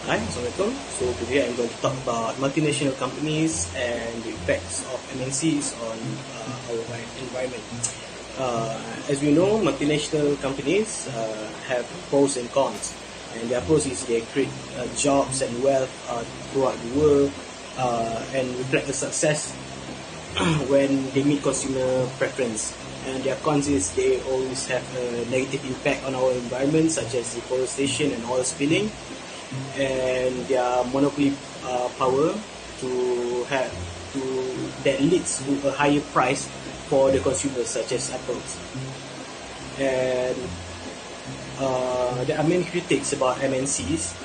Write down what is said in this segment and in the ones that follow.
Hi, Assalamualaikum. So today I'm going to talk about multinational companies and the effects of MNCs on our environment. As we know, multinational companies have pros and cons. And their pros is they create jobs and wealth throughout the world and reflect the success when they meet consumer preference. And their cons is they always have a negative impact on our environment, such as deforestation and oil spilling, and their monopoly power that leads to a higher price for the consumers, such as apples. And there are many critics about MNCs.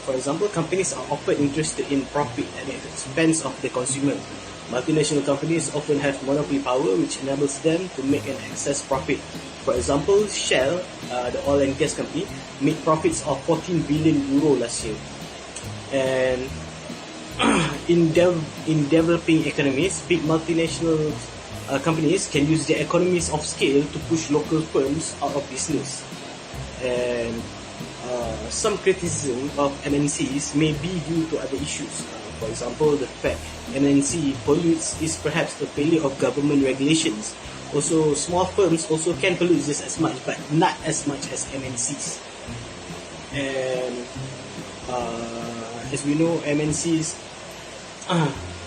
For example, companies are often interested in profit at the expense of the consumer. Multinational companies often have monopoly power, which enables them to make an excess profit. For example, Shell, the oil and gas company, made profits of 14 billion euro last year. And in developing economies, big multinational companies can use their economies of scale to push local firms out of business. And some criticism of MNCs may be due to other issues. For example, the fact MNC pollutes is perhaps a failure of government regulations. Also, small firms also can pollute just as much, but not as much as MNCs. And as we know, MNCs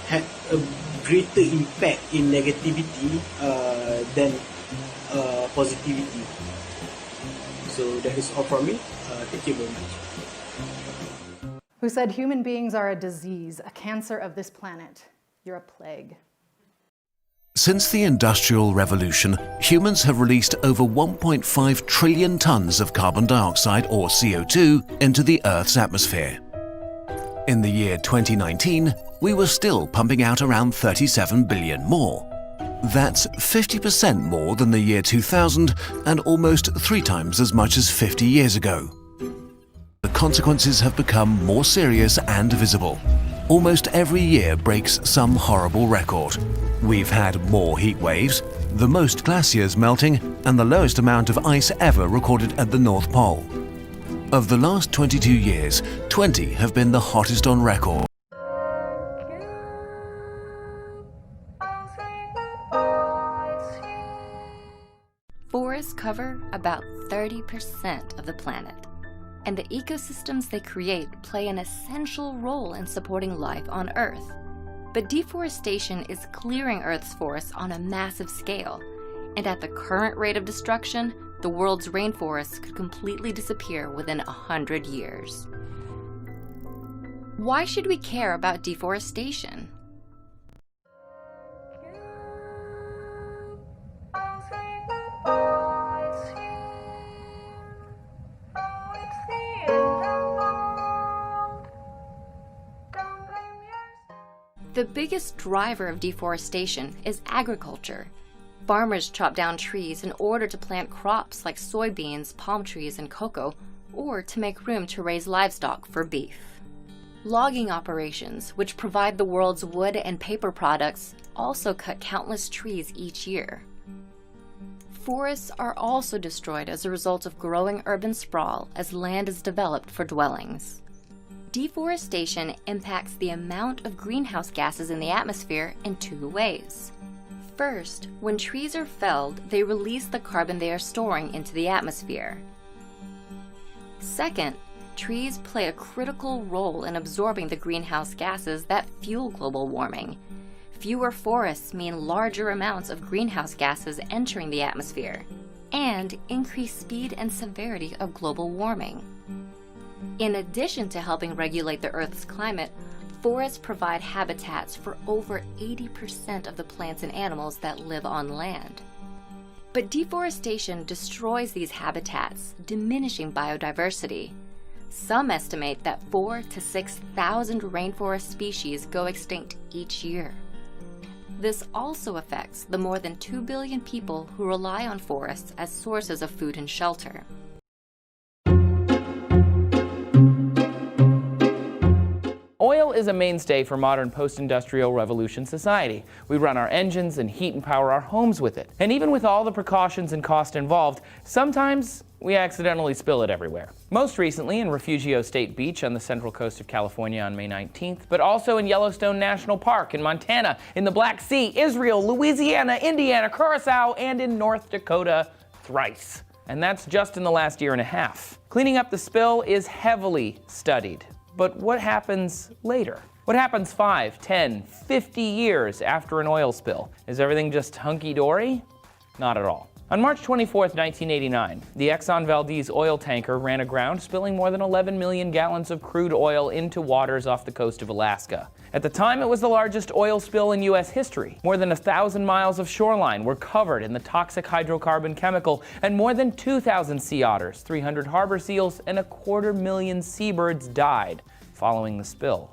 have a greater impact in negativity than positivity. So that is all from me. Thank you very much. Who said human beings are a disease, a cancer of this planet. You're a plague. Since the Industrial Revolution, humans have released over 1.5 trillion tons of carbon dioxide, or CO2, into the Earth's atmosphere. In the year 2019, we were still pumping out around 37 billion more. That's 50% more than the year 2000 and almost 3 times as much as 50 years ago. The consequences have become more serious and visible. Almost every year breaks some horrible record. We've had more heat waves, the most glaciers melting, and the lowest amount of ice ever recorded at the North Pole. Of the last 22 years, 20 have been the hottest on record. Forests cover about 30% of the planet, and the ecosystems they create play an essential role in supporting life on Earth. But deforestation is clearing Earth's forests on a massive scale, and at the current rate of destruction, the world's rainforests could completely disappear within 100 years. Why should we care about deforestation? The biggest driver of deforestation is agriculture. Farmers chop down trees in order to plant crops like soybeans, palm trees, and cocoa, or to make room to raise livestock for beef. Logging operations, which provide the world's wood and paper products, also cut countless trees each year. Forests are also destroyed as a result of growing urban sprawl as land is developed for dwellings. Deforestation impacts the amount of greenhouse gases in the atmosphere in 2 ways. First, when trees are felled, they release the carbon they are storing into the atmosphere. Second, trees play a critical role in absorbing the greenhouse gases that fuel global warming. Fewer forests mean larger amounts of greenhouse gases entering the atmosphere, and increased speed and severity of global warming. In addition to helping regulate the Earth's climate, forests provide habitats for over 80% of the plants and animals that live on land. But deforestation destroys these habitats, diminishing biodiversity. Some estimate that 4,000 to 6,000 rainforest species go extinct each year. This also affects the more than 2 billion people who rely on forests as sources of food and shelter. Oil is a mainstay for modern post-industrial revolution society. We run our engines and heat and power our homes with it. And even with all the precautions and cost involved, sometimes we accidentally spill it everywhere. Most recently in Refugio State Beach on the central coast of California on May 19th, but also in Yellowstone National Park, in Montana, in the Black Sea, Israel, Louisiana, Indiana, Curacao, and in North Dakota thrice. And that's just in the last year and a half. Cleaning up the spill is heavily studied. But what happens later? What happens 5, 10, 50 years after an oil spill? Is everything just hunky-dory? Not at all. On March 24, 1989, the Exxon Valdez oil tanker ran aground, spilling more than 11 million gallons of crude oil into waters off the coast of Alaska. At the time, it was the largest oil spill in U.S. history. More than 1,000 miles of shoreline were covered in the toxic hydrocarbon chemical, and more than 2,000 sea otters, 300 harbor seals, and 250,000 seabirds died following the spill.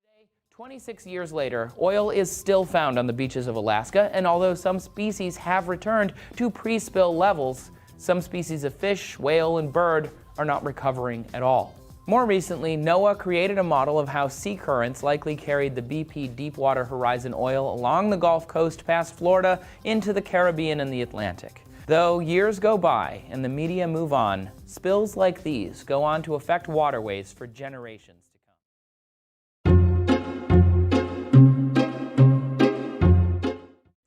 Today, 26 years later, oil is still found on the beaches of Alaska, and although some species have returned to pre-spill levels, some species of fish, whale, and bird are not recovering at all. More recently, NOAA created a model of how sea currents likely carried the BP Deepwater Horizon oil along the Gulf Coast past Florida into the Caribbean and the Atlantic. Though years go by and the media move on, spills like these go on to affect waterways for generations to come.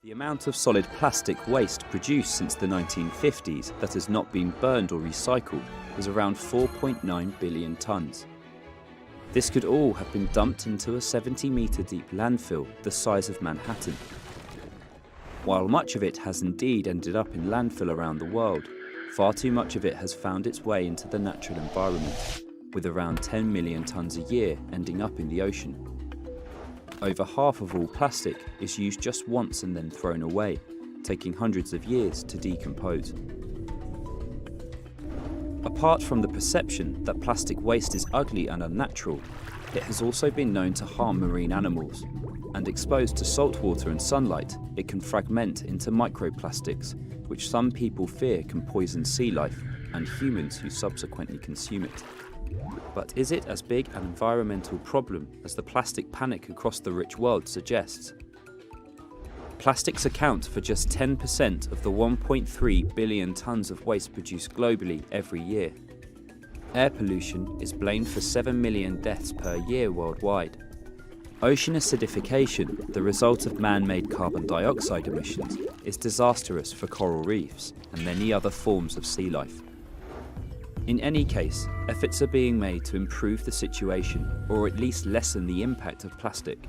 The amount of solid plastic waste produced since the 1950s that has not been burned or recycled is around 4.9 billion tonnes. This could all have been dumped into a 70-metre deep landfill the size of Manhattan. While much of it has indeed ended up in landfill around the world, far too much of it has found its way into the natural environment, with around 10 million tonnes a year ending up in the ocean. Over half of all plastic is used just once and then thrown away, taking hundreds of years to decompose. Apart from the perception that plastic waste is ugly and unnatural, it has also been known to harm marine animals, and exposed to salt water and sunlight, it can fragment into microplastics, which some people fear can poison sea life and humans who subsequently consume it. But is it as big an environmental problem as the plastic panic across the rich world suggests? Plastics account for just 10% of the 1.3 billion tonnes of waste produced globally every year. Air pollution is blamed for 7 million deaths per year worldwide. Ocean acidification, the result of man-made carbon dioxide emissions, is disastrous for coral reefs and many other forms of sea life. In any case, efforts are being made to improve the situation, or at least lessen the impact of plastic.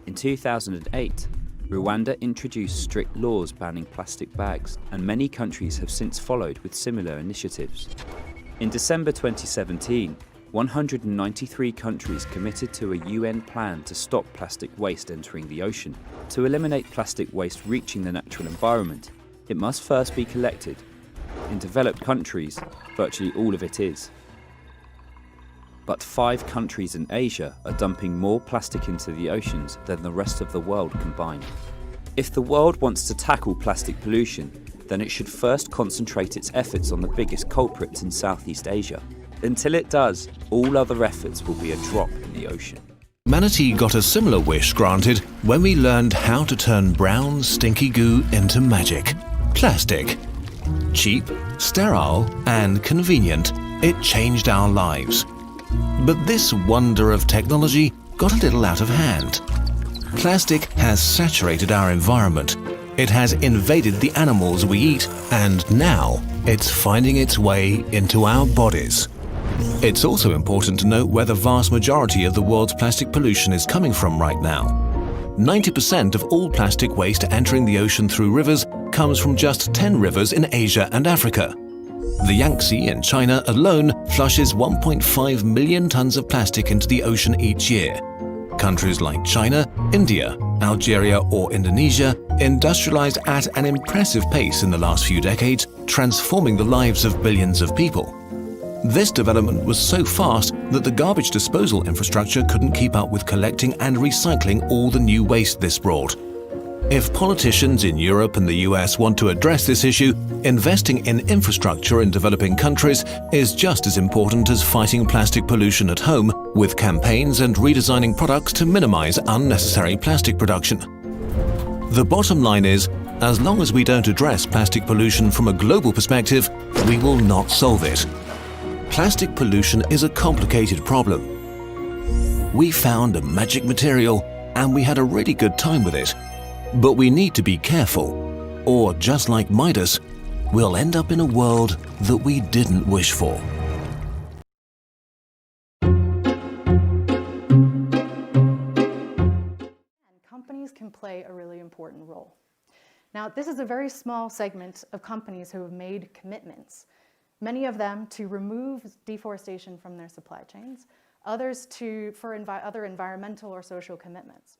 In 2008, Rwanda introduced strict laws banning plastic bags, and many countries have since followed with similar initiatives. In December 2017, 193 countries committed to a UN plan to stop plastic waste entering the ocean. To eliminate plastic waste reaching the natural environment, it must first be collected. In developed countries, virtually all of it is. But 5 countries in Asia are dumping more plastic into the oceans than the rest of the world combined. If the world wants to tackle plastic pollution, then it should first concentrate its efforts on the biggest culprits in Southeast Asia. Until it does, all other efforts will be a drop in the ocean. Manatee got a similar wish granted when we learned how to turn brown, stinky goo into magic. Plastic. Cheap, sterile, and convenient, it changed our lives. But this wonder of technology got a little out of hand. Plastic has saturated our environment. It has invaded the animals we eat, and now it's finding its way into our bodies. It's also important to note where the vast majority of the world's plastic pollution is coming from right now. 90% of all plastic waste entering the ocean through rivers comes from just 10 rivers in Asia and Africa. The Yangtze in China alone flushes 1.5 million tons of plastic into the ocean each year. Countries like China, India, Algeria or Indonesia industrialized at an impressive pace in the last few decades, transforming the lives of billions of people. This development was so fast that the garbage disposal infrastructure couldn't keep up with collecting and recycling all the new waste this brought. If politicians in Europe and the US want to address this issue, investing in infrastructure in developing countries is just as important as fighting plastic pollution at home, with campaigns and redesigning products to minimize unnecessary plastic production. The bottom line is, as long as we don't address plastic pollution from a global perspective, we will not solve it. Plastic pollution is a complicated problem. We found a magic material and we had a really good time with it. But we need to be careful, or just like Midas, we'll end up in a world that we didn't wish for. Companies can play a really important role. Now, this is a very small segment of companies who have made commitments, many of them to remove deforestation from their supply chains, others for other environmental or social commitments.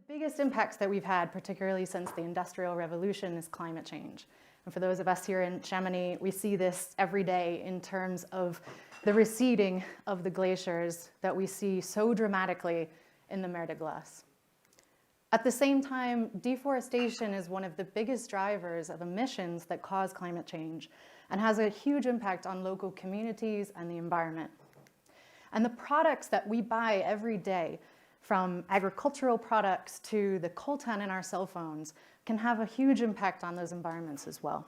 The biggest impacts that we've had, particularly since the Industrial Revolution, is climate change. And for those of us here in Chamonix, we see this every day in terms of the receding of the glaciers that we see so dramatically in the Mer de Glace. At the same time, deforestation is one of the biggest drivers of emissions that cause climate change and has a huge impact on local communities and the environment. And the products that we buy every day, from agricultural products to the coltan in our cell phones, can have a huge impact on those environments as well.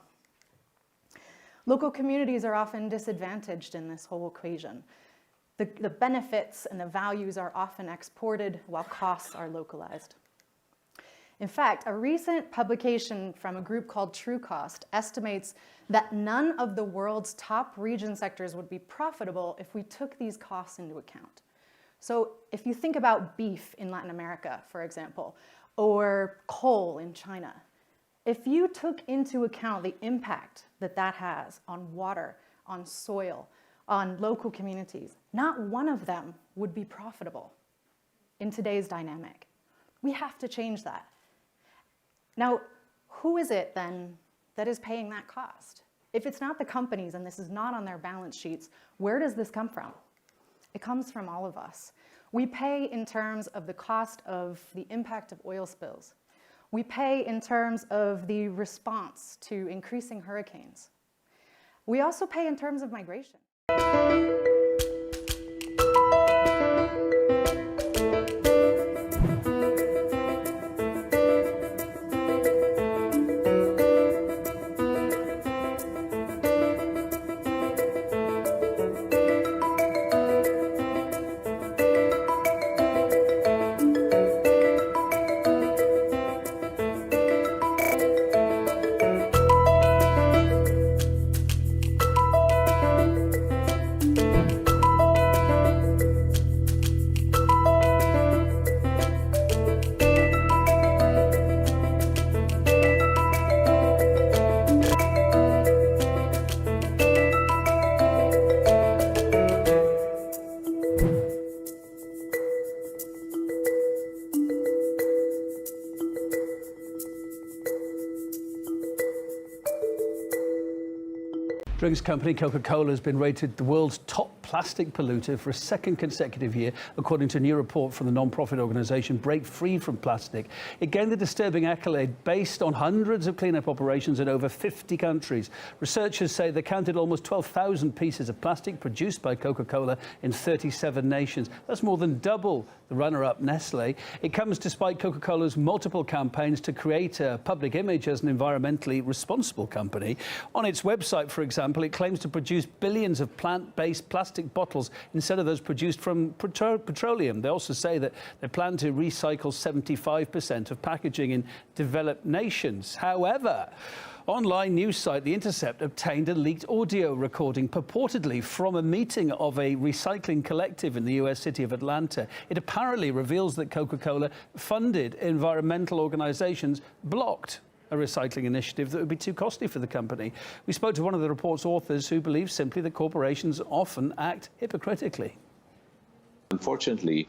Local communities are often disadvantaged in this whole equation. The benefits and the values are often exported while costs are localized. In fact, a recent publication from a group called TrueCost estimates that none of the world's top region sectors would be profitable if we took these costs into account. So if you think about beef in Latin America, for example, or coal in China, if you took into account the impact that that has on water, on soil, on local communities, not one of them would be profitable in today's dynamic. We have to change that. Now, who is it then that is paying that cost? If it's not the companies and this is not on their balance sheets, where does this come from? It comes from all of us. We pay in terms of the cost of the impact of oil spills. We pay in terms of the response to increasing hurricanes. We also pay in terms of migration. Drinks company Coca-Cola has been rated the world's top plastic polluter for a second consecutive year, according to a new report from the non-profit organisation Break Free from Plastic. It gained the disturbing accolade based on hundreds of cleanup operations in over 50 countries. Researchers say they counted almost 12,000 pieces of plastic produced by Coca-Cola in 37 nations. That's more than double the runner-up Nestle. It comes despite Coca-Cola's multiple campaigns to create a public image as an environmentally responsible company. On its website, for example, it claims to produce billions of plant-based plastic bottles instead of those produced from petroleum. They also say that they plan to recycle 75% of packaging in developed nations. However, online news site The Intercept obtained a leaked audio recording purportedly from a meeting of a recycling collective in the US city of Atlanta. It apparently reveals that Coca-Cola funded environmental organizations blocked a recycling initiative that would be too costly for the company. We spoke to one of the report's authors who believes simply that corporations often act hypocritically. Unfortunately,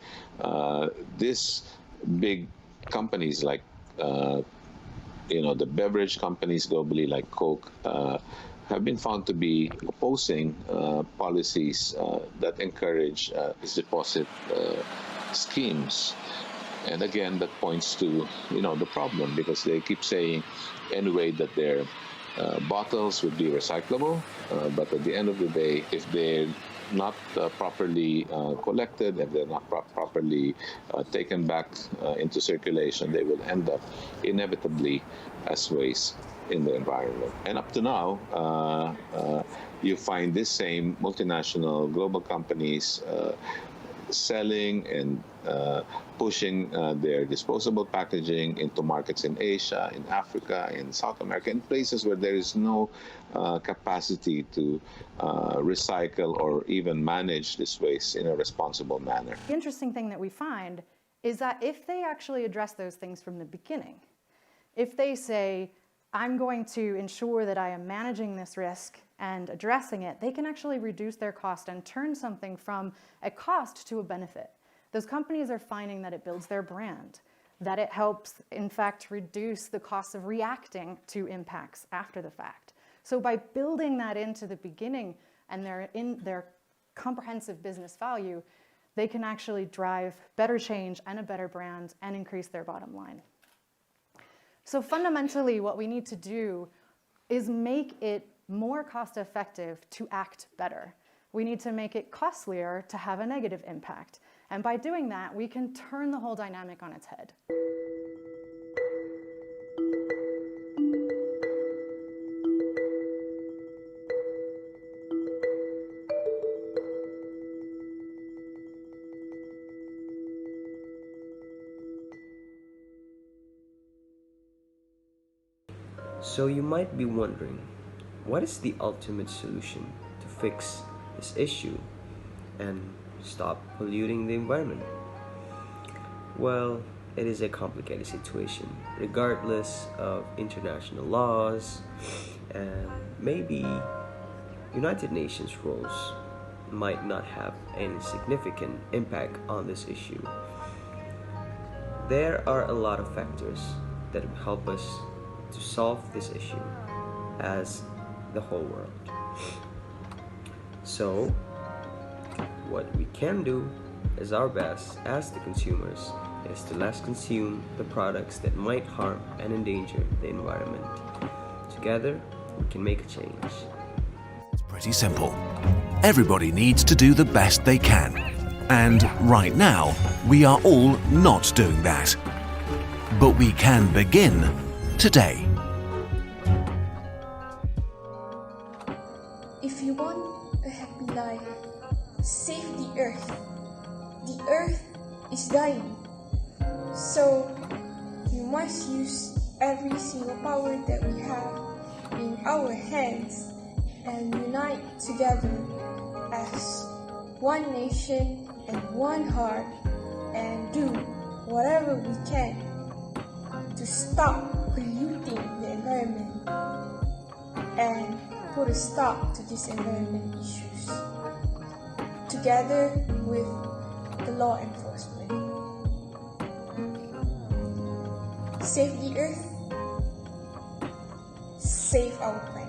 these big companies like the beverage companies globally like Coke have been found to be opposing policies that encourage these deposit schemes. And again, that points to the problem, because they keep saying anyway that their bottles would be recyclable, but at the end of the day, if they're not properly collected, if they're not properly taken back into circulation, they will end up inevitably as waste in the environment. And up to now, you find this same multinational global companies selling and pushing their disposable packaging into markets in Asia, in Africa, in South America, in places where there is no capacity to recycle or even manage this waste in a responsible manner. The interesting thing that we find is that if they actually address those things from the beginning, if they say, I'm going to ensure that I am managing this risk and addressing it, they can actually reduce their cost and turn something from a cost to a benefit. Those companies are finding that it builds their brand, that it helps, in fact, reduce the cost of reacting to impacts after the fact. So by building that into the beginning and in their comprehensive business value, they can actually drive better change and a better brand and increase their bottom line. So fundamentally, what we need to do is make it more cost-effective to act better. We need to make it costlier to have a negative impact. And by doing that, we can turn the whole dynamic on its head. So you might be wondering, what is the ultimate solution to fix this issue and stop polluting the environment? Well, it is a complicated situation, regardless of international laws, and maybe United Nations rules might not have any significant impact on this issue. There are a lot of factors that will help us to solve this issue as the whole world. So, what we can do is our best as the consumers is to less consume the products that might harm and endanger the environment. Together, we can make a change. It's pretty simple. Everybody needs to do the best they can. And right now, we are all not doing that. But we can begin today. If you want a happy life, save the earth. The earth is dying. So, you must use every single power that we have in our hands and unite together as one nation and one heart and do whatever we can to stop polluting the environment and put a stop to these environment issues, together with the law enforcement. Save the earth, save our planet.